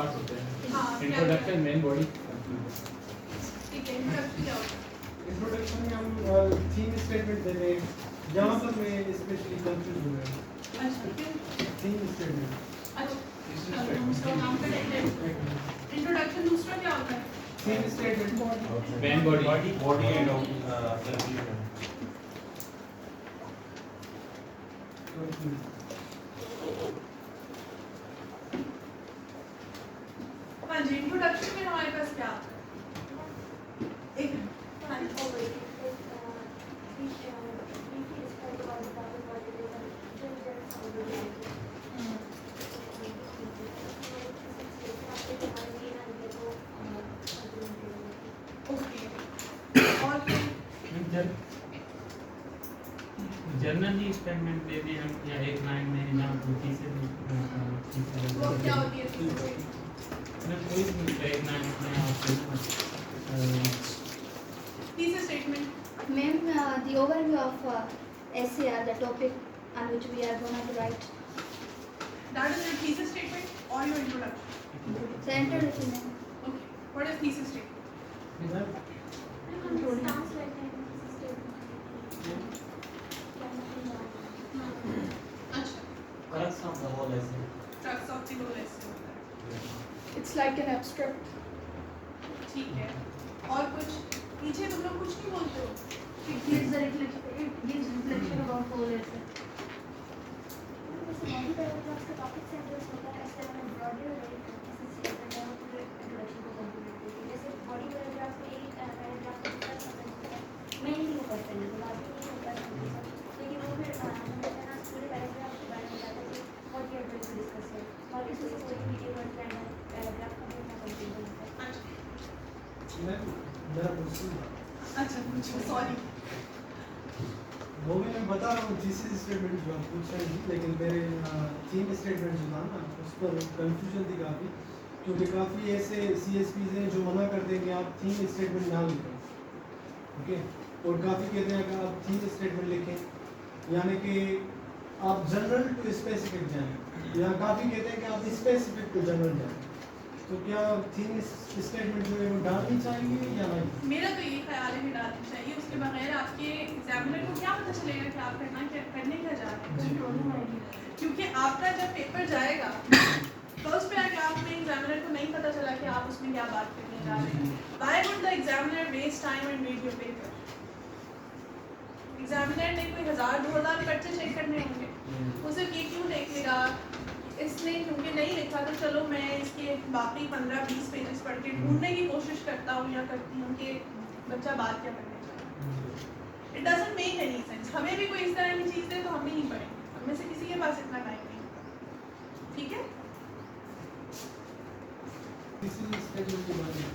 Parts होते हैं, हाँ, इंट्रोडक्शन, मेन, बॉडी। ठीक है, इंट्रोडक्शन क्या होता है? इंट्रोडक्शन में हम थीम स्टेटमेंट देते हैं, जहाँ पर मैं स्पेशली कंफ्यूज हूँ। अच्छा, फिर थीम स्टेटमेंट अच्छा, चलो हम उसका नाम पे लेते हैं। इंट्रोडक्शन दूसरा क्या होता है? Theme statement main, body and हाँ जी, इंट्रोडक्शन में हमारे पास क्या आता है? एक जनरली स्टेटमेंट दे दें हम या एक लाइन में या दूसरी से वो क्या होती है? मैं कोई भी एक लाइन में आपको तीसरा statement Ma'am, the overview of essay or the topic on which we are going to write. that is your thesis statement or your introduction. So introduction. Okay, what is thesis statement? अच्छा, crux of the whole essay. crux of the whole essay होता है। It's like an abstract. ठीक है, और कुछ पीछे तुम लोग कुछ नहीं बोलते हो? It gives the reflection. It gives reflection about whole essay. मेरा क्वेश्चन अच्छा, पूछो, सॉरी। वो भी मैं बता रहा हूँ थीसिस स्टेटमेंट जो आप पूछ रहे हैं, लेकिन मेरे थीम स्टेटमेंट जो था ना उस पर कंफ्यूजन थी काफ़ी, क्योंकि काफ़ी ऐसे CSPs हैं जो मना करते हैं कि आप थीम स्टेटमेंट ना लिखें, ओके, और काफ़ी कहते हैं कि आप थीम स्टेटमेंट लिखें, यानी कि आप जनरल टू स्पेसिफिक जाएं, या काफ़ी कहते हैं कि आप स्पेसिफिक टू जनरल जाएं। तो क्या थीम स्टेटमेंट जो है वो डालनी चाहिए या नहीं? मेरा तो ये ख्याल है कि डालनी चाहिए, उसके बगैर आपके एग्जामिनर को क्या पता चलेगा कि आप करने क्या जा रहे हैं? क्योंकि आपका जब पेपर जाएगा तो उस पे आके आपने एग्जामिनर को नहीं पता चला कि आप उसमें क्या बात करने जा रहे हैं। Why would the examiner waste time and read your paper? Examiner ने कोई 1000-2000 पर्चे चेक करने होंगे, वो सिर्फ ये क्यों देख लेगा इसने क्योंकि नहीं लिखा तो चलो मैं इसके बाकी 15-20 पेजेस पढ़ के ढूंढने की कोशिश करता हूँ या करती हूँ कि बच्चा बात क्या करने चाह रहा है। It doesn't make any sense. हमें भी कोई इस तरह की चीज़ दे तो हम भी नहीं पढ़ेंगे, हमें से किसी के पास इतना टाइम नहीं होता। ठीक है, थीसिस स्टेटमेंट के बारे में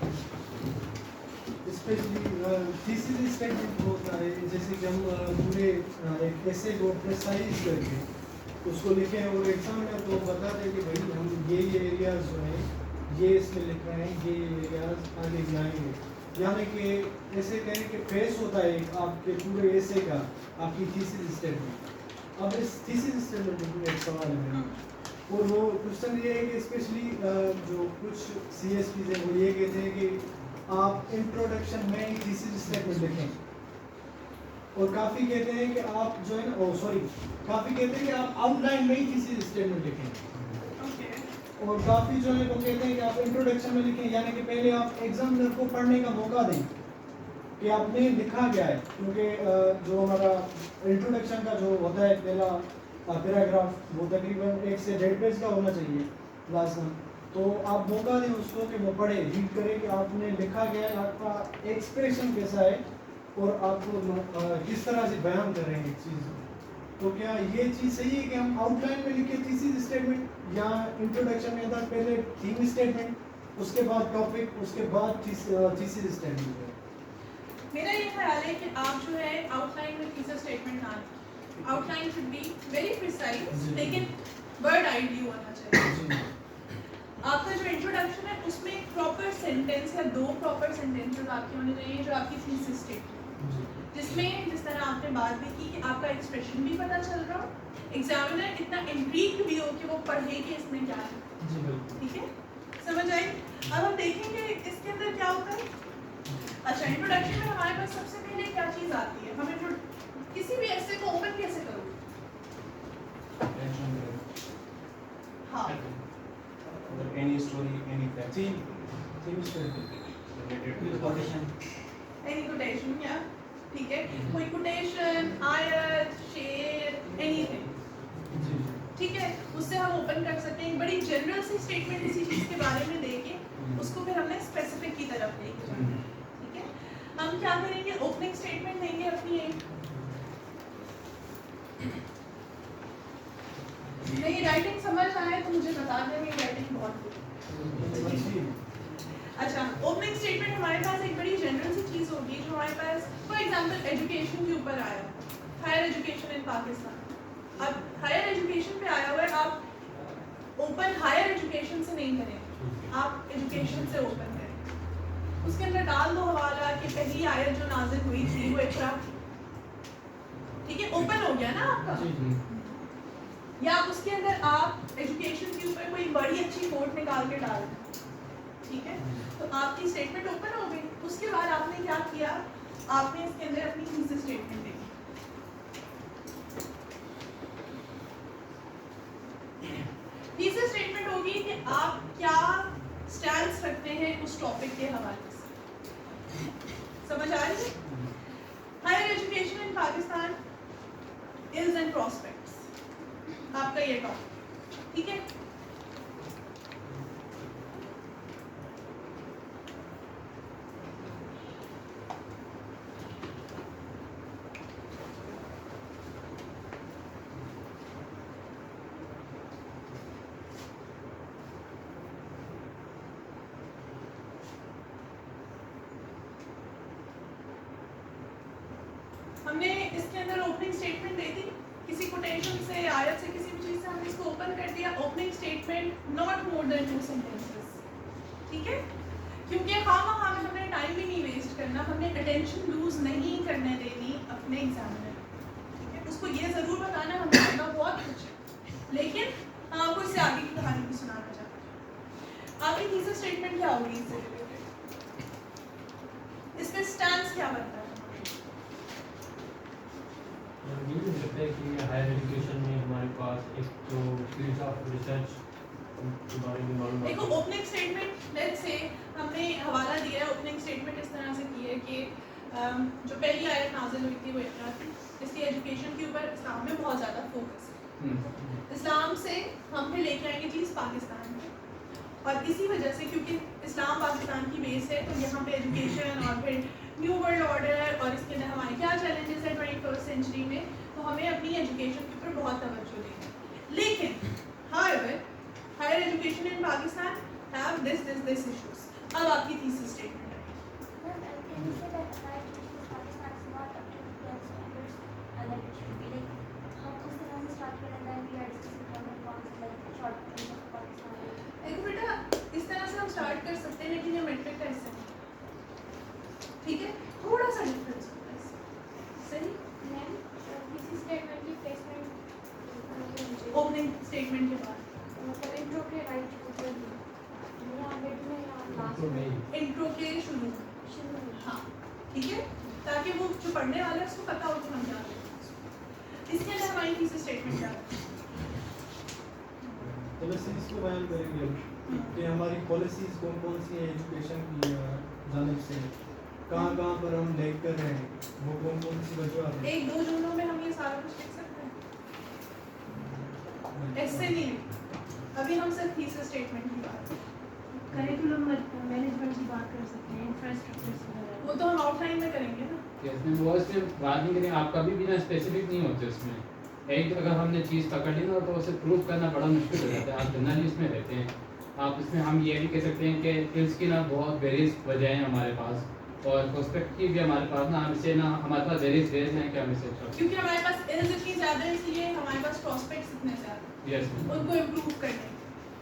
स्पेशली थीसिस स्टेटमेंट होता है जैसे कि हम पूरे एक ऐसे को प्रिसाइज करके उसको लिखे हैं और एग्जामिनर को बता दें कि भाई हम ये एरियाज जो हैं ये इसमें लिख रहे हैं, ये एरियाज आगे जाएंगे, यानी कि ऐसे कहने के फेस होता है आपके पूरे ऐसे का आपकी थीसिस स्टेटमेंट। अब इस थीसिस स्टेटमेंट में एक सवाल है और वो क्वेश्चन ये है कि स्पेशली जो कुछ CSPs हैं वो ये कहते हैं कि आप इंट्रोडक्शन में ही थीसिस स्टेटमेंट लिखें, और काफ़ी कहते हैं कि आप जो है ना काफ़ी कहते हैं कि आप आउटलाइन में ही थीसिस स्टेटमेंट लिखें, ओके, और काफ़ी जो है वो कहते हैं कि आप इंट्रोडक्शन में लिखें, यानी कि पहले आप एग्जामिनर को पढ़ने का मौका दें कि आपने लिखा क्या है, क्योंकि जो हमारा इंट्रोडक्शन का जो होता है पहला पैराग्राफ वो तकरीबन 1 से 1.5 पेज का होना चाहिए लाजम, तो आप मौका दें उसको कि वो पढ़े, रीड करे कि आपने लिखा क्या है, आपका एक्सप्रेशन कैसा है और आप किस तरह से बयान कर रहे हैं एक चीज़। तो क्या ये चीज़ सही है कि हम आउटलाइन में लिखे थीसिस स्टेटमेंट या इंट्रोडक्शन में था पहले थीम स्टेटमेंट उसके बाद टॉपिक उसके बाद थीसिस स्टेटमेंट है? मेरा ये ख्याल है कि आप जो है आउटलाइन में थीसिस स्टेटमेंट ना लिखें। Outline should be very precise, लेकिन वर्ड आइडिया होना चाहिए। आपका जो इंट्रोडक्शन है उसमें एक प्रॉपर सेंटेंस या 2 प्रॉपर सेंटेंसेस आपके होने चाहिए जो आपकी थीसिस स्टेटमेंट, जिसमें जिस तरह आपने बात भी की कि आपका एक्सप्रेशन भी पता चल रहा हो, एग्जामिनर इतना इंट्रीग्ड भी हो कि वो पढ़े कि इसमें क्या है। ठीक है, समझ आई? अब हम देखेंगे इसके अंदर क्या होता है। अच्छा, इंट्रोडक्शन में हमारे पास सबसे पहले क्या चीज आती है, हम किसी भी ऐसे को ओपन कैसे करोगे? हाँ, Any story, any fact. Theme statement Related to the quotation. Any quotation या ठीक है, कोई कोटेशन, आयत, शेर, एनीथिंग, जी ठीक है, उससे हम ओपन कर सकते हैं। एक बड़ी जनरल सी स्टेटमेंट इसी चीज के बारे में देके उसको फिर हमने स्पेसिफिक की तरफ लेके जाना है, ठीक है। हम क्या करेंगे, ओपनिंग स्टेटमेंट देंगे अपनी एक। नहीं राइटिंग समझ आए तो मुझे बता दें, मेरी राइटिंग बहुत good है। अच्छा, ओपनिंग स्टेटमेंट हमारे पास एक बड़ी जनरल सी चीज होगी जो हमारे पास फॉर एग्जांपल एजुकेशन के ऊपर आया, हायर एजुकेशन इन पाकिस्तान। अब हायर एजुकेशन पे आया हुआ है, आप ओपन हायर एजुकेशन से नहीं करें, आप एजुकेशन से ओपन करें। उसके अंदर डाल दो हवाला कि पहली आयत जो नाज़िल हुई थी वो इकरा, ठीक है, ओपन हो गया ना आपका। या उसके अंदर आप एजुकेशन के ऊपर कोई बड़ी अच्छी कोट निकाल के डाल दें, ठीक है, तो आपकी स्टेटमेंट ओपन हो गई। उसके बाद आपने क्या किया, आपने इसके अंदर अपनी थीसिस स्टेटमेंट दी। थीसिस स्टेटमेंट होगी कि आप क्या स्टैंड्स रखते हैं उस टॉपिक के हवाले से। समझ आ रही है? Higher education in Pakistan ills and prospects, आपका ये टॉपिक, ठीक है। हमने इसके अंदर ओपनिंग स्टेटमेंट दे दी, किसी कोटेशन से, आयत से, किसी भी चीज से हमने इसको ओपन कर दिया। Opening statement not more than 2 sentences, ठीक है, क्योंकि खामा में हमने टाइम भी नहीं वेस्ट करना, हमने अटेंशन लूज नहीं करने देनी अपने एग्जामिनर, ठीक है। उसको ये जरूर बताना हमने पढ़ा बहुत कुछ है, लेकिन हम आपको इससे आगे की कहानी भी सुनाना चाहते हैं। आपकी थीसिस स्टेटमेंट क्या होगी इससे रिलेटेड, इसका स्टैंस क्या बनता है? कि हायर एजुकेशन में हमारे पास एक तो फील्ड ऑफ रिसर्च के बारे में मालूम देखो, ओपनिंग स्टेटमेंट लेट्स से हमने हवाला दिया है, ओपनिंग स्टेटमेंट इस तरह से की है कि जो पहली आयत नाज़िल हुई थी वो इकरा थी, इसकी एजुकेशन के ऊपर इस्लाम में बहुत ज़्यादा फोकस है। इस्लाम से हम फिर लेके आएंगे चीज़ पाकिस्तान में, और इसी वजह से क्योंकि इस्लाम पाकिस्तान की बेस है तो यहाँ पे एजुकेशन और फिर न्यू वर्ल्ड ऑर्डर और इसके अंदर हमारे क्या चैलेंजेस है 21st सेंचुरी में, तो हमें अपनी एजुकेशन के ऊपर बहुत तवज्जो देनी है। लेकिन however higher education in Pakistan have this issues. अब आपकी थीसिस स्टेटमेंट है। Can you say that higher education in Pakistan is not up to the standards and that it should be like how उस तरह से start करें, and then we are discussing common points like shortcomings of Pakistan. देखो बेटा, इस तरह से हम स्टार्ट कर सकते हैं, लेकिन ये मेट्रिक का हिस्सा नहीं, ठीक है, थोड़ा सा डिफरेंस होता है इसमें। सही मैम, थीसिस स्टेटमेंट की प्लेसमेंट ओपनिंग स्टेटमेंट के बाद मतलब इंट्रो के राइट ऊपर यहाँ मिड में या लास्ट इंट्रो के शुरू, शुरू में। हाँ ठीक है, ताकि वो जो पढ़ने वाला है उसको पता हो कि हम क्या कर रहे हैं। इसके अंदर हमारी थीसिस स्टेटमेंट क्या है? तो वैसे इसको बयान करेंगे कि हमारी पॉलिसीज कौन कौन सी है एजुकेशन की जानिब से, कहाँ कहाँ पर हम लैग कर रहे हैं, वो कौन कौन सी वजह है। 1-2 जुमलों में हम ये सारा कुछ लिख सकते हैं, ऐसे नहीं लिख। अभी हम सिर्फ थीसिस स्टेटमेंट की बात करिकुलम मैनेजमेंट की बात कर सकते हैं, इंफ्रास्ट्रक्चर वगैरह, वो तो हम आउटलाइन में करेंगे ना। इसमें वो इसमें बात नहीं करेंगे, आप कभी भी ना स्पेसिफिक नहीं होते उसमें। एक अगर हमने चीज़ पकड़ ली ना तो उसे प्रूव करना बड़ा मुश्किल हो जाता है। आप जनरली इसमें रहते हैं, आप इसमें हम ये भी कह सकते हैं कि इसकी ना बहुत वेरियस वजह हैं हमारे पास, और प्रोस्पेक्ट की भी हमारे पास ना, हम इसे ना हमारे पास वेरियस वेज हैं कि हम इसे क्योंकि हमारे पास इल्स इतनी ज़्यादा है, इसलिए हमारे पास प्रोस्पेक्ट्स इतने ज़्यादा, यस उनको इम्प्रूव करने,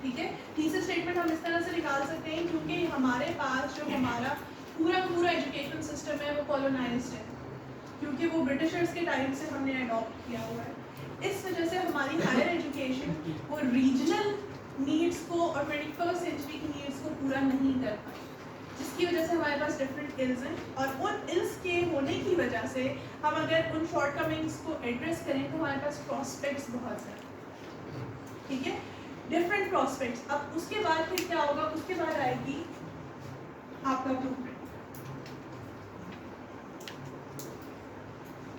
ठीक है। थीसिस स्टेटमेंट हम इस तरह से निकाल सकते हैं क्योंकि हमारे पास जो हमारा पूरा एजुकेशन सिस्टम है वो कॉलोनाइज्ड है, क्योंकि वो ब्रिटिशर्स के टाइम से हमने अडॉप्ट किया हुआ है। इस वजह से हमारी हायर एजुकेशन वो रीजनल नीड्स को और 21st सेंचुरी की नीड्स को पूरा नहीं कर पाए, जिसकी वजह से हमारे पास डिफरेंट इल्स हैं, और उन इल्स के होने की वजह से हम अगर उन शॉर्टकमिंग्स को एड्रेस करें तो हमारे पास प्रॉस्पेक्ट्स बहुत हैं, ठीक है, डिफरेंट प्रॉस्पेक्ट्स। अब उसके बाद फिर क्या होगा, उसके बाद आएगी आपका ब्लूप्रिंट।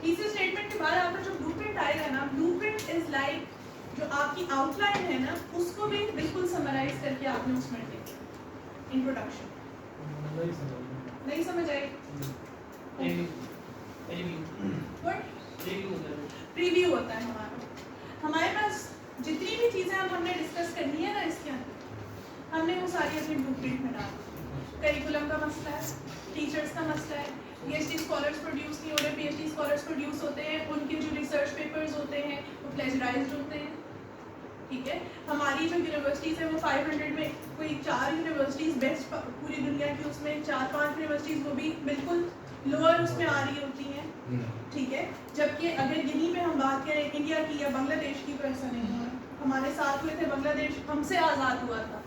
थीसिस स्टेटमेंट के बाद आपका जो ब्लूप्रिंट आएगा ना, ब्लूप्रिंट इज लाइक जो आपकी आउटलाइन है ना, उसको भी बिल्कुल समराइज करके आपने उसमें लिखा। इंट्रोडक्शन नहीं समझ आई? प्रीव्यू होता है हमारे पास जितनी भी चीज़ें हमने डिस्कस करनी है ना इसके अंदर, हमने वो सारी अपने ब्लूप्रिंट में डाल दी। करिकुलम का मसला है, टीचर्स का मसला है, पीएचडी स्कॉलर्स प्रोड्यूस नहीं हो रहे, पीएचडी स्कॉलर्स प्रोड्यूस होते हैं, उनके जो रिसर्च पेपर्स होते हैं वो प्लेजराइज्ड होते हैं, ठीक है। हमारी जो यूनिवर्सिटीज़ है वो 500 में कोई 4 यूनिवर्सिटीज़ बेस्ट पूरी दुनिया की, उसमें 4-5 यूनिवर्सिटीज़ वो भी बिल्कुल लोअर उसमें आ रही होती हैं, ठीक है। जबकि अगर यहीं पे हम बात करें इंडिया की या बांग्लादेश की तो ऐसा नहीं हुआ। हमारे साथ हुए थे, बांग्लादेश हमसे आज़ाद हुआ था,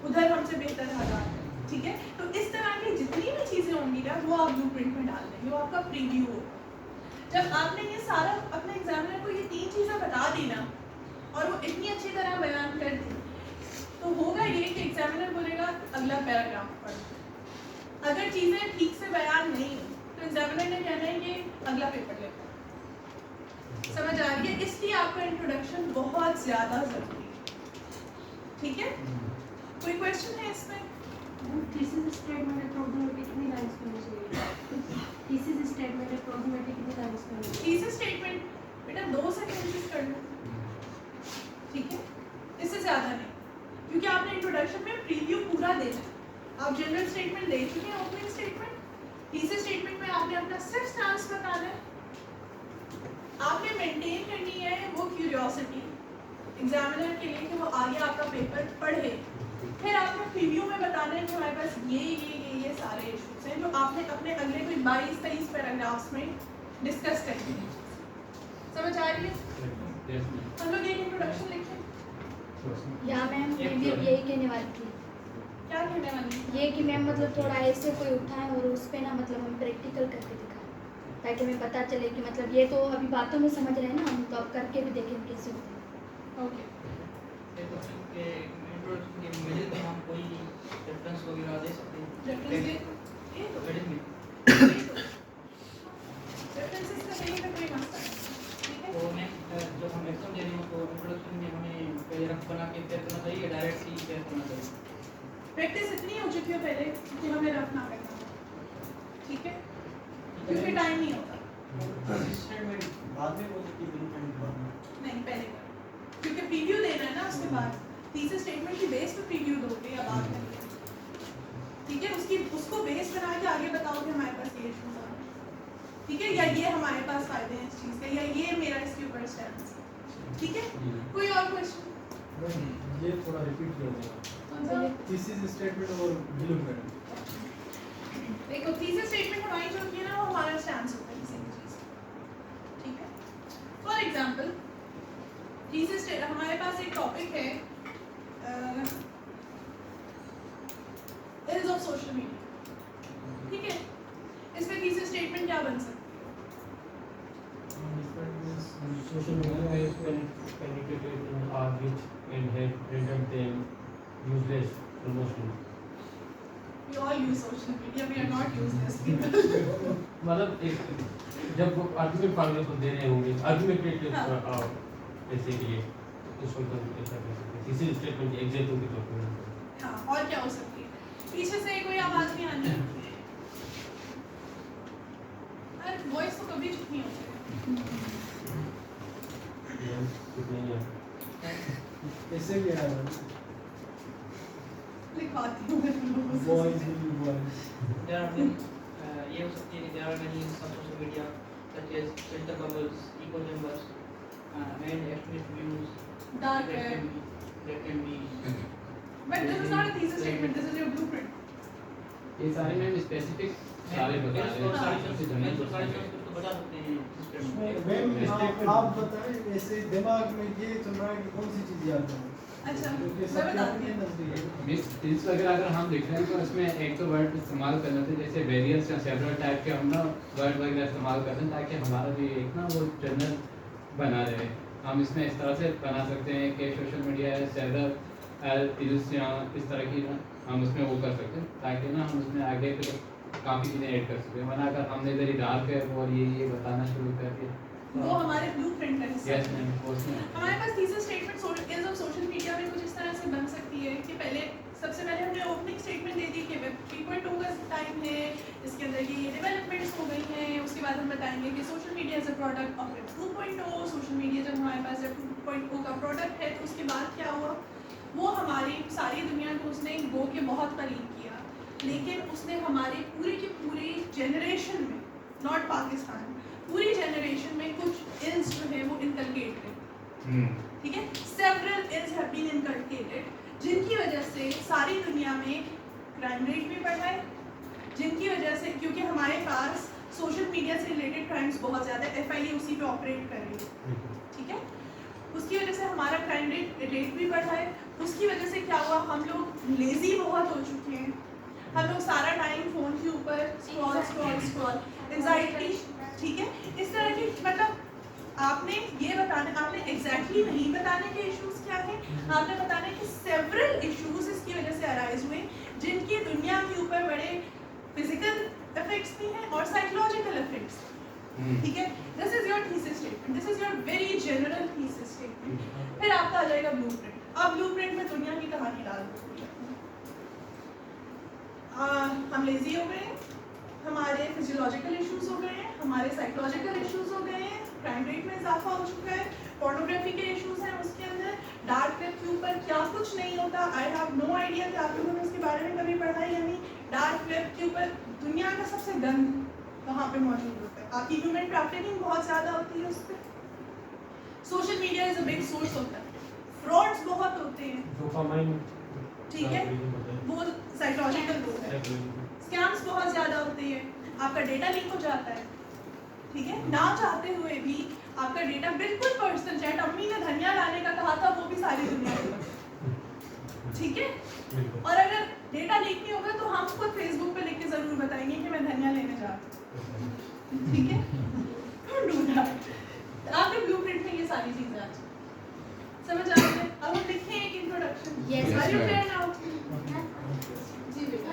उधर हमसे बेहतर हालात है, ठीक है। तो इस तरह की जितनी भी चीज़ें होंगी ना वो आप ब्लूप्रिंट में डाल देंगे, वो आपका प्रीव्यू होगा। जब आपने ये सारा अपने एग्जामिनर को ये 3 चीज़ें बता दी ना और वो इतनी अच्छी तरह बयान कर दी, तो होगा ये कि एग्जामिनर बोलेगा अगला पैराग्राफ पढ़ो। अगर चीज़ें ठीक से बयान नहीं हो तो एग्जामिनर ने कहना है कि अगला पेपर लेकर। समझ आ रही है? इसलिए आपका इंट्रोडक्शन बहुत ज़्यादा ज़रूरी है, ठीक है। कोई क्वेश्चन है इसमें? थीसिस स्टेटमेंट अप्रोक्सीमेटली कितनी लाइंस में होनी चाहिए? थीसिस स्टेटमेंट अप्रोक्सीमेटली कितनी लाइंस में होनी चाहिए? थीसिस स्टेटमेंट बेटा 2 सेंटेंसेस कर लो, ठीक है, इससे ज़्यादा नहीं, क्योंकि आपने इंट्रोडक्शन में प्रीव्यू पूरा देना है। आप जनरल स्टेटमेंट दे चुके हैं, ओपनिंग स्टेटमेंट, थीसिस स्टेटमेंट में आपने अपना सिर्फ स्टांस बताना है, आपने मेंटेन करनी है वो क्यूरियोसिटी एग्जामिनर के लिए कि वो आगे आपका पेपर पढ़े। फिर आपने प्रीव्यू में बताना है कि हमारे पास ये सारे इश्यूज हैं जो आपने अपने अगले कोई 22-23 पैराग्राफ्स में डिस्कस करनी है। समझ आ रही है? हम लोग एक इंट्रोडक्शन लिखें। या मैम मैं भी यही कहने वाली थी, क्या कहने वाली? ये कि मैम मतलब थोड़ा ऐसे कोई उठाए और उस पे ना मतलब हम प्रैक्टिकल करके दिखाएं, ताकि हमें पता चले कि मतलब ये तो अभी बातों में समझ रहे हैं ना हम, तो अब करके भी देखें कैसे होता है। ओके, हम कोई रेफरेंस वगैरह दे सकते हैं? रेफरेंस दे रेफरेंसेस का कहीं ना कोई मसला है, ठीक है। तो मैं जब हम एग्जाम दे रहे हो तो इंट्रोडक्शन में हमें पहले रफ बना के तैयार करना चाहिए या डायरेक्ट ही तैयार करना चाहिए? प्रैक्टिस इतनी हो चुकी है पहले कि हमें रफ ना करना, ठीक है, क्योंकि टाइम नहीं होता। स्टेटमेंट बाद में हो सकती है, ब्लूप्रिंट बाद में नहीं, पहले करो, क्योंकि प्रीव्यू देना है ना, उसके बाद थीसिस स्टेटमेंट की बेस पे प्रीव्यू दोगे या बाद में, ठीक है। उसको बेस बना के आगे बताओ कि हमारे पास ये इश्यूज आ रहे हैं, ठीक है, या ये हमारे पास फायदे हैं इस चीज़ के, या ये मेरा इसके ऊपर स्टैंड है, ठीक है। कोई और क्वेश्चन? ये थोड़ा रिपीट कर देना, थीसिस स्टेटमेंट और ब्लूप्रिंट। देखो थीसिस स्टेटमेंट हमारी जो होती है ना वो हमारा स्टैंड होता है किसी भी चीज़ का, ठीक है। फॉर एग्जांपल थीसिस हमारे पास एक टॉपिक है इल्स ऑफ सोशल मीडिया, ठीक है। इसमें थीसिस स्टेटमेंट क्या बन सकता Social media has penetrated in our reach and has rendered them useless promotion. है? We all use social media, we are not useless people. मतलब एक जब वो आर्गुमेंट फार्मूले को दे रहे होंगे, आर्गुमेंटेटिव बेसिकली उसको तो ऐसा कर सकते हैं, किसी स्टेटमेंट एग्जाम्पल के तौर पर। हाँ, और क्या हो सकती है? पीछे से कोई आवाज़ नहीं आनी, अरे वॉइस तो कभी चुप नहीं होती है। कितने हैं? ऐसे भी आया लिखवाती हूँ मैं तुम लोगों से। वॉइस भी वॉइस There are many, ये हो सकती है कि there are many social media such as filter bubbles, echo chambers, and extremist views Dark that web. can be But this is not a thesis statement, this is your blueprint. ये सारे ma'am specific सारे बता रहे हैं, सबसे जमीन तो पर सारे सारे तो बता सकते हैं system में। मैम आप बताएं ऐसे दिमाग में ये चल रहा है कि कौन सी चीज़ याद है? अच्छा क्योंकि मैं सबके बताती अपने हूँ। नजरिए मिस टिल्स वगैरह अगर हम देख रहे हैं तो इसमें एक तो वर्ड इस्तेमाल करने थे जैसे वेरियस या सेवरल टाइप के हम ना वर्ड वगैरह इस्तेमाल करते हैं ताकि हमारा भी एक ना वो जनरल बना रहे। हम इसमें इस तरह से बना सकते हैं कि सोशल मीडिया है सेवरल टिल्स या इस तरह की ना हम उसमें वो कर सकते हैं ताकि ना हम उसमें आगे फिर काफ़ी चीज़ें ऐड कर सकते हैं। वरना अगर हमने इधर ही डाल के और ये बताना शुरू कर दिया वो हमारे ब्लूप्रिंट का हिस्सा यस है। मैम उसमें हमारे पास thesis statement is of social media में कुछ इस तरह से बन सकती है कि पहले सबसे पहले हमने ओपनिंग स्टेटमेंट दे दी कि वेब 3.2 का टाइम है, इसके अंदर ये डेवलपमेंट्स हो गई हैं। उसके बाद हम बताएंगे कि social media as a product of web 2.0। Social media जब हमारे पास वेब 2.0 का प्रोडक्ट है तो उसके बाद क्या हुआ, वो हमारी सारी दुनिया को उसने गो के बहुत करीब किया, लेकिन उसने हमारे पूरे की पूरी जनरेशन में, नॉट पाकिस्तान, पूरी जनरेशन में कुछ इल्स जो है वो इनकलकेट करी। ठीक है, several ills have been inculcated जिनकी वजह से सारी दुनिया में क्राइम रेट भी बढ़ा है, जिनकी वजह से क्योंकि हमारे पास सोशल मीडिया से रिलेटेड क्राइम्स बहुत ज़्यादा FIA उसी पे ऑपरेट कर रही है। ठीक है, उसकी वजह से हमारा क्राइम रेट भी बढ़ा है। उसकी वजह से क्या हुआ, हम लोग लेजी बहुत हो चुके हैं, हम लोग सारा टाइम फ़ोन के ऊपर स्क्रॉल एंजाइटी। ठीक है, इस तरह की मतलब आपने ये बताने, आपने एग्जैक्टली नहीं बताने के इश्यूज क्या हैं, आपने बताने कि सेवरल इश्यूज इसकी वजह से अराइज हुए जिनकी दुनिया के ऊपर बड़े फिजिकल इफेक्ट्स भी हैं और साइकोलॉजिकल इफेक्ट्स। ठीक है, this is your thesis statement, this is your very general thesis statement. फिर आपका आ जाएगा ब्लूप्रिंट। अब ब्लूप्रिंट में दुनिया की कहानी डाल दो। हम लेजी हो गए, हमारे फिजियोलॉजिकल इश्यूज हो गए हैं, हमारे साइकोलॉजिकल इश्यूज हो गए हैं, क्राइम रेट में इजाफा हो चुका है, पोर्नोग्राफी के इश्यूज हैं उसके अंदर, डार्क वेब के ऊपर क्या कुछ नहीं होता। आई हैव नो आइडिया कि आप लोगों ने इसके बारे में कभी पढ़ा है या नहीं। डार्क वेब के ऊपर दुनिया का सबसे गंद वहाँ पे मौजूद होता है, आपकी ह्यूमन ट्रैफिकिंग बहुत ज़्यादा होती है उस पर। Social media is a big source होता है, फ्रॉड्स बहुत होते हैं। ठीक है, वो साइकोलॉजिकल रोग है, स्कैम्स बहुत ज़्यादा होते हैं, आपका डेटा लीक हो जाता है। ठीक है, ना चाहते हुए भी आपका डेटा बिल्कुल पर्सनल, चाहे अम्मी ने धनिया लाने का कहा था वो भी सारी दुनिया को। ठीक है, और अगर डेटा लीक नहीं होगा तो हम खुद फेसबुक पे लिख के ज़रूर बताएंगे कि मैं धनिया लेने जा रहा हूँ। ठीक है, डोंट डू दैट। आपके ब्लूप्रिंट में ये सारी चीज़ें आज समझ आ रही है। अब हम लिखें एक introduction. Yes, are you ma'am. Clear now? जी बेटा।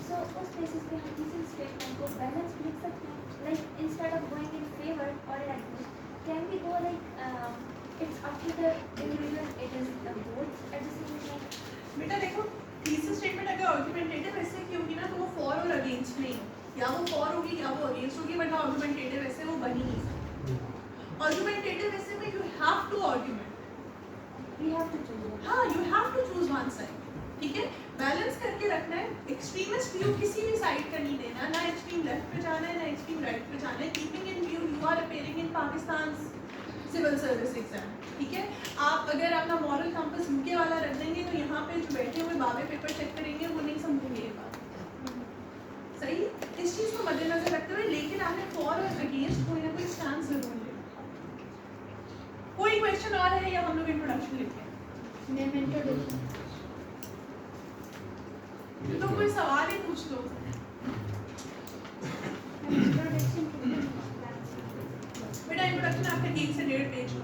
So उस basis पे हम किसी statement को balance लिख सकते हैं, like instead of going in favor or against, can we go like it's up to the individual, it is the both at the same time. बेटा देखो, थीसिस स्टेटमेंट अगर आर्गुमेंटेटिव ऐसे की होगी ना तो वो फॉर और अगेंस्ट नहीं हो, या वो फॉर होगी या वो अगेंस्ट होगी, वरना आर्गुमेंटेटिव ऐसे वो बन ही नहीं सकती। आर्गुमेंटेटिव ऐसे में you have to argument, We have to choose one. हाँ you have to choose one side. ठीक है, बैलेंस करके रखना है, एक्सट्रीमिस्ट व्यू किसी भी साइड का नहीं देना, ना एक्सट्रीम लेफ्ट पे जाना है ना एक्सट्रीम राइट पे जाना है। Keeping in view you are appearing in Pakistan civil service exam. ठीक है, आप अगर अपना मॉरल कंपास यूके वाला रख देंगे तो यहाँ पे जो बैठे हुए बाबे पेपर चेक करेंगे वो नहीं समझेंगे ये बात। सही, इस चीज़ को मद्देनजर रखते हुए, लेकिन आपने फॉर और अगेंस्ट कोई ना कोई स्टैंड जरूर लेना। कोई क्वेश्चन और है या हम लोग इंट्रोडक्शन लिखते हैं? मैम इंट्रोडक्शन तो कोई सवाल ही पूछ लो। इंट्रोडक्शन बेटा इंट्रोडक्शन आपका 1 से 1.5 पेज का